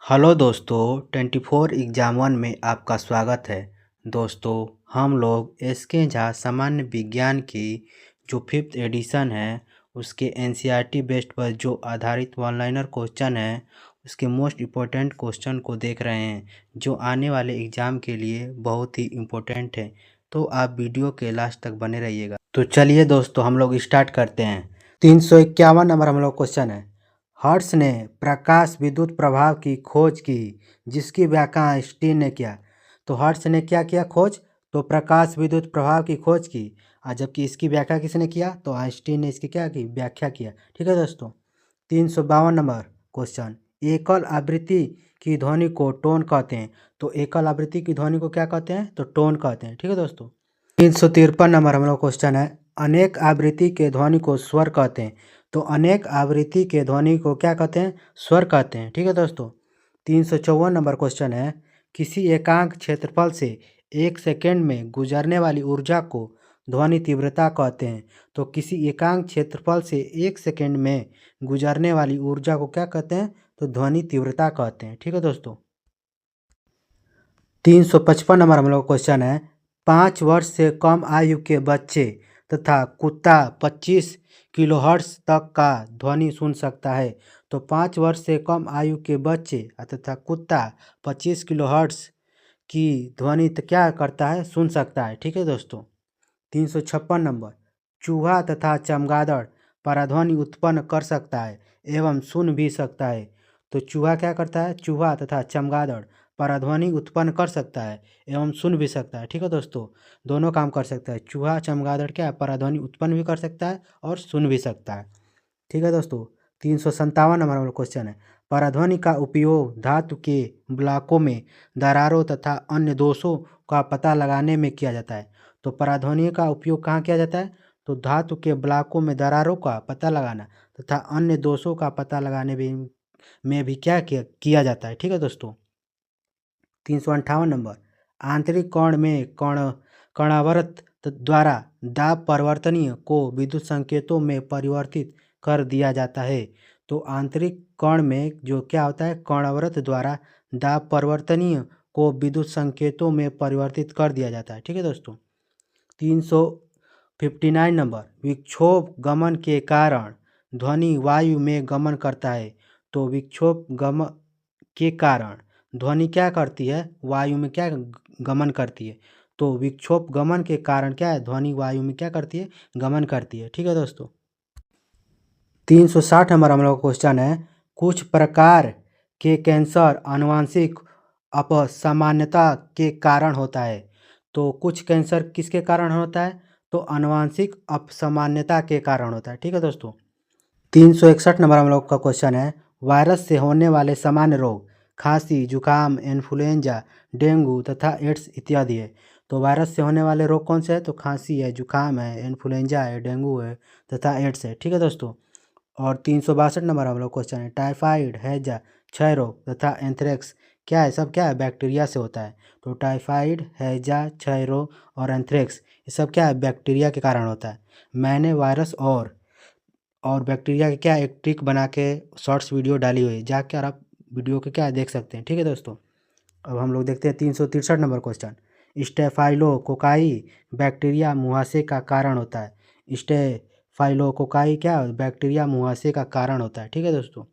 Hello दोस्तों, 24 exam one में आपका स्वागत है। दोस्तों, हम लोग एसके झा सामान्य विज्ञान की जो 5th एडिशन है उसके एनसीईआरटी बेस्ड पर जो आधारित वन लाइनर क्वेश्चन है उसके मोस्ट इम्पोर्टेंट क्वेश्चन को देख रहे हैं जो आने वाले एग्ज़ाम के लिए बहुत ही इम्पोर्टेंट है। तो आप वीडियो के लास्ट तक बने रहिएगा। तो चलिए दोस्तों, हम लोग स्टार्ट करते हैं। 351 नंबर हम लोग क्वेश्चन है। हर्ट्ज ने प्रकाश विद्युत प्रभाव की खोज की जिसकी व्याख्या आइंस्टीन ने किया। तो हर्ट्ज ने क्या किया खोज? तो प्रकाश विद्युत प्रभाव की खोज की, और जबकि इसकी व्याख्या किसने किया? तो आइंस्टीन ने इसकी क्या की? व्याख्या किया। ठीक है दोस्तों। 352 नंबर क्वेश्चन, एकल आवृत्ति की ध्वनि को टोन कहते हैं। तो एकल आवृत्ति की ध्वनि को क्या कहते हैं? तो टोन कहते हैं। ठीक है दोस्तों। 353 नंबर हम लोग क्वेश्चन है, अनेक आवृत्ति के ध्वनि को स्वर कहते हैं। तो अनेक आवृत्ति के ध्वनि को क्या कहते हैं? स्वर कहते हैं। ठीक है दोस्तों। 354 नंबर क्वेश्चन है, किसी एकांक क्षेत्रफल से 1 सेकेंड में गुजरने वाली ऊर्जा को ध्वनि तीव्रता कहते हैं। तो किसी एकांक क्षेत्रफल से 1 सेकेंड में गुजरने वाली ऊर्जा को क्या कहते हैं? तो ध्वनि तीव्रता कहते हैं। ठीक है दोस्तों। 355 नंबर हम लोग क्वेश्चन है, 5 वर्ष से कम आयु के बच्चे तथा कुत्ता 25 किलोहर्ट्ज तक का ध्वनि सुन सकता है। तो 5 वर्ष से कम आयु के बच्चे तथा कुत्ता 25 किलोहर्ट्ज की ध्वनि क्या करता है? सुन सकता है। ठीक है दोस्तों। 356 नंबर, चूहा तथा चमगादड़ पराध्वनि उत्पन्न कर सकता है एवं सुन भी सकता है। तो चूहा क्या करता है? चूहा तथा चमगादड़ पराध्वनि उत्पन्न कर सकता है एवं सुन भी सकता है। ठीक है दोस्तों, दोनों काम कर सकता है। चूहा चमगादड़ क्या है? पराध्वनि उत्पन्न भी कर सकता है और सुन भी सकता है। ठीक है दोस्तों। 357 नंबर वाला क्वेश्चन है, पराध्वनि का उपयोग धातु के ब्लॉकों में दरारों तथा अन्य दोषों का पता लगाने में किया जाता है। तो पराध्वनि का उपयोग कहाँ किया जाता है? तो धातु के ब्लॉकों में दरारों का पता लगाना तथा अन्य दोषों का पता लगाने में भी क्या किया जाता है। ठीक है दोस्तों। 358 नंबर, आंतरिक कण में कणावर्त द्वारा दाब परिवर्तनीय को विद्युत संकेतों में परिवर्तित कर दिया जाता है। तो आंतरिक कण में जो क्या होता है? कणावर्त द्वारा दाब परिवर्तनीय को विद्युत संकेतों में परिवर्तित कर दिया जाता है। ठीक है दोस्तों। 359 नंबर, विक्षोभ गमन के कारण ध्वनि वायु में गमन करता है। तो विक्षोभ गमन के कारण ध्वनि क्या करती है? वायु में क्या गमन करती है। तो विक्षोभ गमन के कारण क्या है? ध्वनि वायु में क्या करती है? गमन करती है। ठीक है दोस्तों। 360 नंबर हम लोग क्वेश्चन है, कुछ प्रकार के कैंसर आनुवंशिक असामान्यता के कारण होता है। तो कुछ कैंसर किसके कारण होता है? तो आनुवंशिक असामान्यता के कारण होता है। ठीक है दोस्तों। 361 नंबर हम लोग का क्वेश्चन है, वायरस से होने वाले सामान्य रोग खांसी, जुकाम, इन्फ्लुएंजा, डेंगू तथा एड्स इत्यादि है। तो वायरस से होने वाले रोग कौन से हैं? तो खांसी है, जुकाम है, इन्फ्लुएंजा है, डेंगू है तथा एड्स है। ठीक है दोस्तों। और 362 नंबर हम लोग क्वेश्चन है, टाइफाइड, हैजा, क्षय रोग तथा एंथ्रेक्स क्या है? सब क्या है? बैक्टीरिया से होता है। तो टाइफाइड, हैजा, क्षय रोग और एंथ्रेक्स ये सब क्या है? बैक्टीरिया के कारण होता है। मैंने वायरस और बैक्टीरिया के क्या एक ट्रिक बना के शॉर्ट्स वीडियो डाली हुई है, जाकर आप वीडियो के क्या देख सकते हैं। ठीक है दोस्तों। अब हम लोग देखते हैं 363 नंबर क्वेश्चन, स्टेफाइलोकोकाई बैक्टीरिया मुहासे का कारण होता है। स्टेफाइलोकोकाई क्या बैक्टीरिया मुहासे का कारण होता है। ठीक है दोस्तों।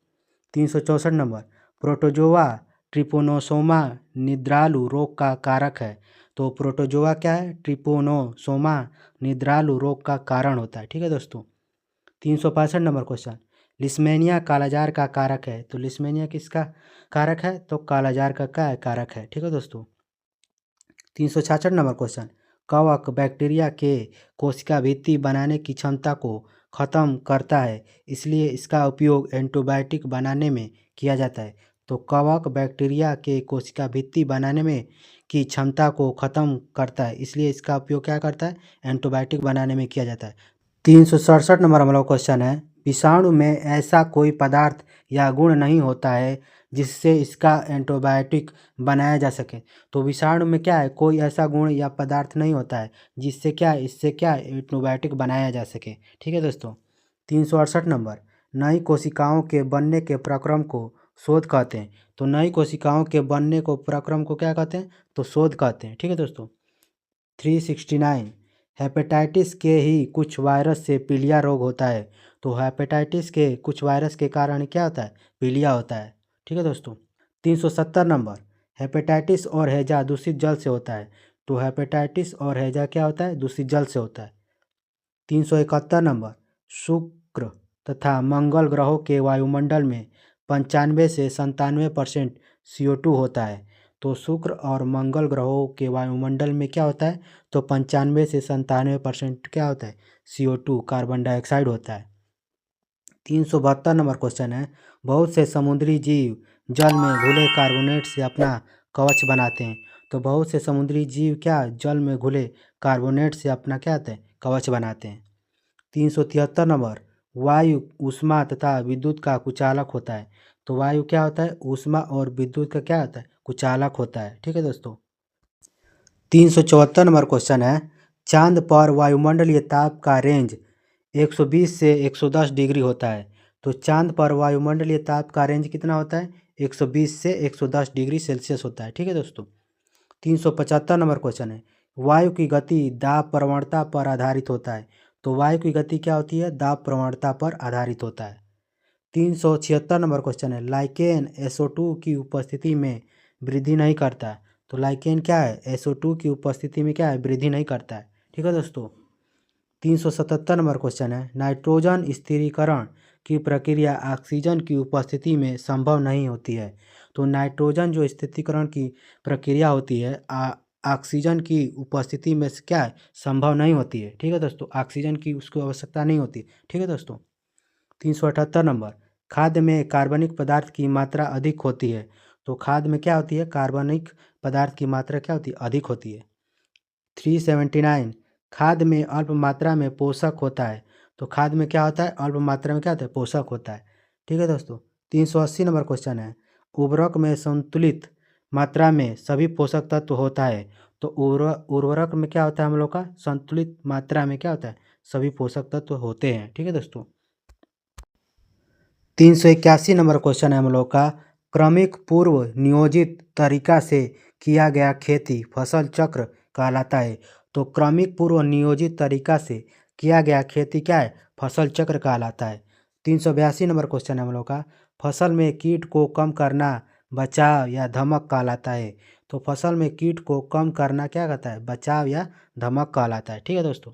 364 नंबर, प्रोटोजोआ ट्रिपोनोसोमा निद्रालु रोग का कारक है। तो प्रोटोजोआ क्या है? ट्रिपोनोसोमा निद्रालु रोग का कारण होता है। ठीक है दोस्तों। 365 नंबर क्वेश्चन, लिस्मेनिया कालाजार का कारक है। तो लिस्मेनिया किसका कारक है? तो कालाजार का क्या है? कारक है। ठीक है दोस्तों। 366 नंबर क्वेश्चन, कवक बैक्टीरिया के कोशिका भित्ति बनाने की क्षमता को खत्म करता है, इसलिए इसका उपयोग एंटीबायोटिक बनाने में किया जाता है। तो कवक बैक्टीरिया के कोशिका भित्ति बनाने में की क्षमता को खत्म करता है, इसलिए इसका उपयोग क्या करता है? एंटीबायोटिक बनाने में किया जाता है। 367 नंबर हमारा क्वेश्चन है, विषाणु में ऐसा कोई पदार्थ या गुण नहीं होता है जिससे इसका एंटीबायोटिक बनाया जा सके। तो विषाणु में क्या है? कोई ऐसा गुण या पदार्थ नहीं होता है जिससे क्या इससे क्या एंटीबायोटिक बनाया जा सके। ठीक है दोस्तों। 368 नंबर, नई कोशिकाओं के बनने के प्रक्रम को शोध कहते हैं। तो नई कोशिकाओं के बनने को प्रक्रम को क्या कहते हैं? तो शोध कहते हैं। ठीक है दोस्तों। 369 हेपेटाइटिस के ही कुछ वायरस से पीलिया रोग होता है। तो हेपेटाइटिस के कुछ वायरस के कारण क्या होता है? पीलिया होता है। ठीक है दोस्तों। 370 नंबर, हेपेटाइटिस और हैजा दूषित जल से होता है। तो हेपेटाइटिस और हैजा क्या होता है? दूषित जल से होता है। 371 नंबर, शुक्र तथा मंगल ग्रहों के वायुमंडल में 95 से 97% CO2 होता है। तो शुक्र और मंगल ग्रहों के वायुमंडल में क्या होता है? तो 95 से 97% क्या होता है? CO2 कार्बन डाइऑक्साइड होता है। 372 नंबर क्वेश्चन है, बहुत से समुद्री जीव जल में घुले कार्बोनेट से अपना कवच बनाते हैं। तो बहुत से समुद्री जीव क्या जल में घुले कार्बोनेट से अपना क्या होता है? कवच बनाते हैं। 373 नंबर, वायु ऊष्मा तथा विद्युत का कुचालक होता है। तो वायु क्या होता है? ऊष्मा और विद्युत का क्या होता है? कुचालक होता है। ठीक है दोस्तों। 374 नंबर क्वेश्चन है, चांद पर वायुमंडलीय ताप का रेंज 120 से 110 डिग्री होता है। तो चांद पर वायुमंडलीय ताप का रेंज कितना होता है? 120 से 110 डिग्री सेल्सियस होता है। ठीक है दोस्तों। 375 नंबर क्वेश्चन है, वायु की गति दाब प्रवणता पर आधारित होता है। तो वायु की गति क्या होती है? दाब प्रवणता पर आधारित होता है। 376 नंबर क्वेश्चन है, लाइकेन SO2 की उपस्थिति में वृद्धि नहीं करता है। तो लाइकेन क्या है? SO2 की उपस्थिति में क्या है? वृद्धि नहीं करता है। ठीक है दोस्तों। 377 नंबर क्वेश्चन है, नाइट्रोजन स्थिरीकरण की प्रक्रिया ऑक्सीजन की उपस्थिति में संभव नहीं होती है। तो नाइट्रोजन जो स्थिरीकरण की प्रक्रिया होती है ऑक्सीजन की उपस्थिति में क्या है? संभव नहीं होती है। ठीक है दोस्तों। ऑक्सीजन की उसको आवश्यकता नहीं होती। ठीक है दोस्तों। 378 नंबर, खाद्य में कार्बनिक पदार्थ की मात्रा अधिक होती है। तो खाद्य में क्या होती है? कार्बनिक पदार्थ की मात्रा क्या होती है? अधिक होती है। 379, खाद्य में अल्प मात्रा में पोषक होता है। तो खाद्य में क्या होता है? अल्प मात्रा में क्या होता है? पोषक होता है। ठीक है दोस्तों। 380 नंबर क्वेश्चन है, उर्वरक में संतुलित मात्रा में सभी पोषक तत्व होता है। तो उर्वरक में क्या होता है? हम लोग का संतुलित मात्रा में क्या होता है? सभी पोषक तत्व होते हैं। ठीक है दोस्तों। 381 नंबर क्वेश्चन है हम लोग का, क्रमिक पूर्व नियोजित तरीका से किया गया खेती फसल चक्र कहलाता है। तो क्रमिक पूर्व नियोजित तरीका से किया गया खेती क्या है? फसल चक्र कहलाता है। 382 नंबर क्वेश्चन है हम लोग का, फसल में कीट को कम करना बचाव या धमक कहलाता है। तो फसल में कीट को कम करना क्या कहता है? बचाव या धमक कहलाता है। ठीक है दोस्तों।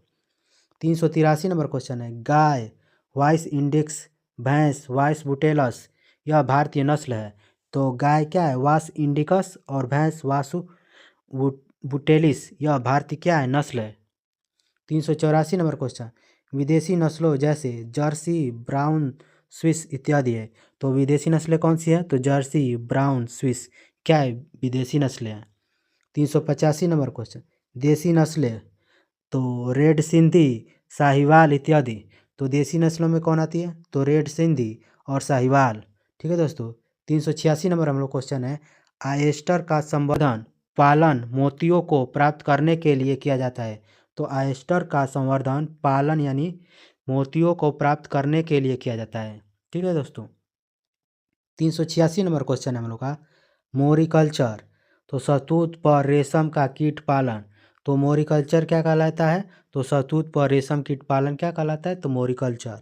383 नंबर क्वेश्चन है, गाय वाइस इंडेक्स भैंस वाइस बुटेलस यह भारतीय नस्ल है। तो गाय क्या है? वास इंडिकस और भैंस वासु बुटेलिस यह भारतीय क्या है? नस्ल है। 384 नंबर क्वेश्चन, विदेशी नस्लों जैसे जर्सी ब्राउन स्विस इत्यादि है। तो विदेशी नस्लें कौन सी है? तो जर्सी ब्राउन स्विस क्या है? विदेशी नस्लें हैं। 385 नंबर क्वेश्चन, देसी नस्लें तो रेड सिंधी साहिवाल इत्यादि। तो देसी नस्लों में कौन आती है? तो रेड सिंधी और साहिवाल। ठीक है दोस्तों। 386 नंबर हम लोग क्वेश्चन है, आयस्टर का संवर्धन पालन मोतियों को प्राप्त करने के लिए किया जाता है। तो आयस्टर का संवर्धन पालन यानी मोतियों को प्राप्त करने के लिए किया जाता है। ठीक है दोस्तों। 386 नंबर क्वेश्चन है हम लोग का, मोरिकल्चर तो शहतूत पर रेशम का कीट पालन। तो मोरिकल्चर क्या कहलाता है? तो शहतूत पर रेशम कीट पालन क्या कहलाता है? तो मोरिकल्चर।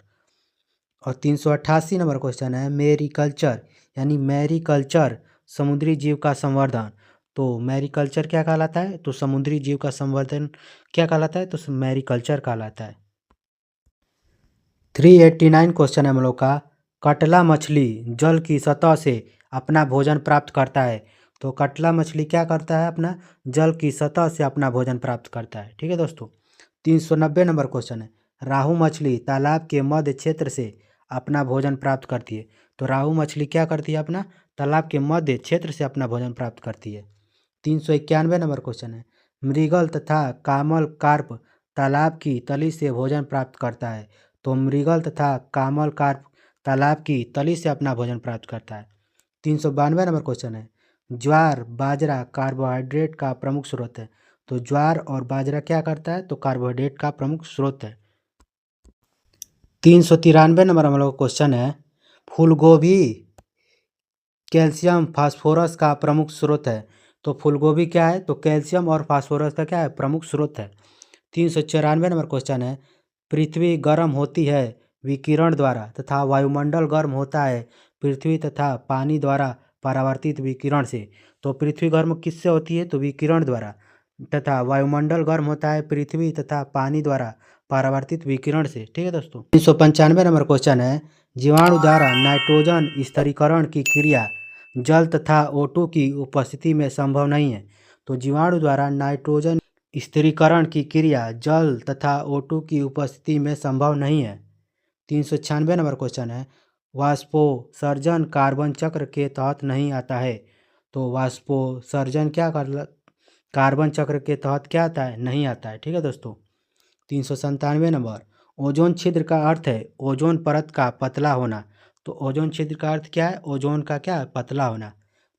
और 388 नंबर क्वेश्चन है, मेरीकल्चर यानी मैरीकल्चर समुद्री जीव का संवर्धन। तो मैरीकल्चर क्या कहलाता है? तो समुद्री जीव का संवर्धन क्या कहलाता है? तो मैरीकल्चर कहलाता है। 389 क्वेश्चन है हम लोग का, कटला मछली जल की सतह से अपना भोजन प्राप्त करता है। तो कटला मछली क्या करता है? अपना जल की सतह से अपना भोजन प्राप्त करता है। ठीक है दोस्तों। 390 नंबर क्वेश्चन है, राहू मछली तालाब के मध्य क्षेत्र से अपना भोजन प्राप्त करती है। तो राहू मछली क्या करती है? अपना तालाब के मध्य क्षेत्र से अपना भोजन प्राप्त करती है। 391 नंबर क्वेश्चन है, मृगल तथा कामल कार्प तालाब की तली से भोजन प्राप्त करता है। तो मृगल तथा कामल कार्प तालाब की तली से अपना भोजन प्राप्त करता है। 392 नंबर क्वेश्चन है, ज्वार बाजरा कार्बोहाइड्रेट का प्रमुख स्रोत है। तो ज्वार और बाजरा क्या करता है? तो कार्बोहाइड्रेट का प्रमुख स्रोत है। 393 नंबर हम लोग क्वेश्चन है, फूलगोभी कैल्शियम फास्फोरस का प्रमुख स्रोत है। तो फूलगोभी क्या है? तो कैल्शियम और फास्फोरस का क्या है? प्रमुख स्रोत है। 394 नंबर क्वेश्चन है, पृथ्वी गर्म होती है विकिरण द्वारा तथा वायुमंडल गर्म होता है पृथ्वी तथा पानी द्वारा परावर्तित विकिरण से। तो पृथ्वी गर्म किससे होती है? तो विकिरण द्वारा, तथा वायुमंडल गर्म होता है पृथ्वी तथा पानी द्वारा परावर्तित विकिरण से। ठीक है दोस्तों। 395 नंबर क्वेश्चन है, जीवाणु द्वारा नाइट्रोजन स्थिरीकरण की क्रिया जल तथा O2 की उपस्थिति में संभव नहीं है। तो जीवाणु द्वारा नाइट्रोजन स्थिरीकरण की क्रिया जल तथा O2 की उपस्थिति में संभव नहीं है। 396 नंबर क्वेश्चन है, वाष्पोत्सर्जन कार्बन चक्र के तहत नहीं आता है। तो वाष्पोत्सर्जन क्या कर कार्बन चक्र के तहत क्या आता है? नहीं आता है। ठीक है दोस्तों। 397 नंबर, ओजोन छिद्र का अर्थ है ओजोन परत का पतला होना। तो ओजोन छिद्र का अर्थ क्या है? ओजोन का क्या है? पतला होना।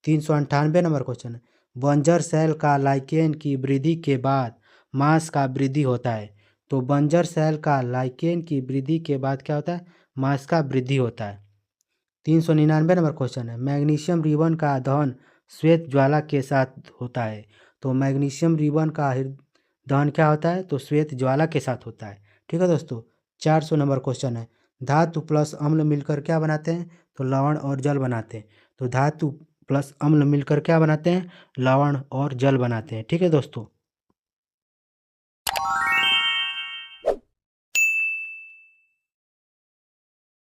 398 नंबर क्वेश्चन है, बंजर सेल का लाइकेन की वृद्धि के बाद मांस का वृद्धि होता है। तो बंजर सेल का लाइकेन की वृद्धि के बाद क्या होता है? मांस का वृद्धि होता है। 399 नंबर क्वेश्चन है, मैग्नीशियम रिबन का दहन श्वेत ज्वाला के साथ होता है। तो मैग्नीशियम रिबन का दहन क्या होता है? तो श्वेत ज्वाला के साथ होता है। ठीक है दोस्तों। 400 नंबर क्वेश्चन है, धातु प्लस अम्ल मिलकर क्या बनाते हैं? तो लवण और जल बनाते हैं। तो धातु प्लस अम्ल मिलकर क्या बनाते हैं? लवण और जल बनाते हैं। ठीक है दोस्तों।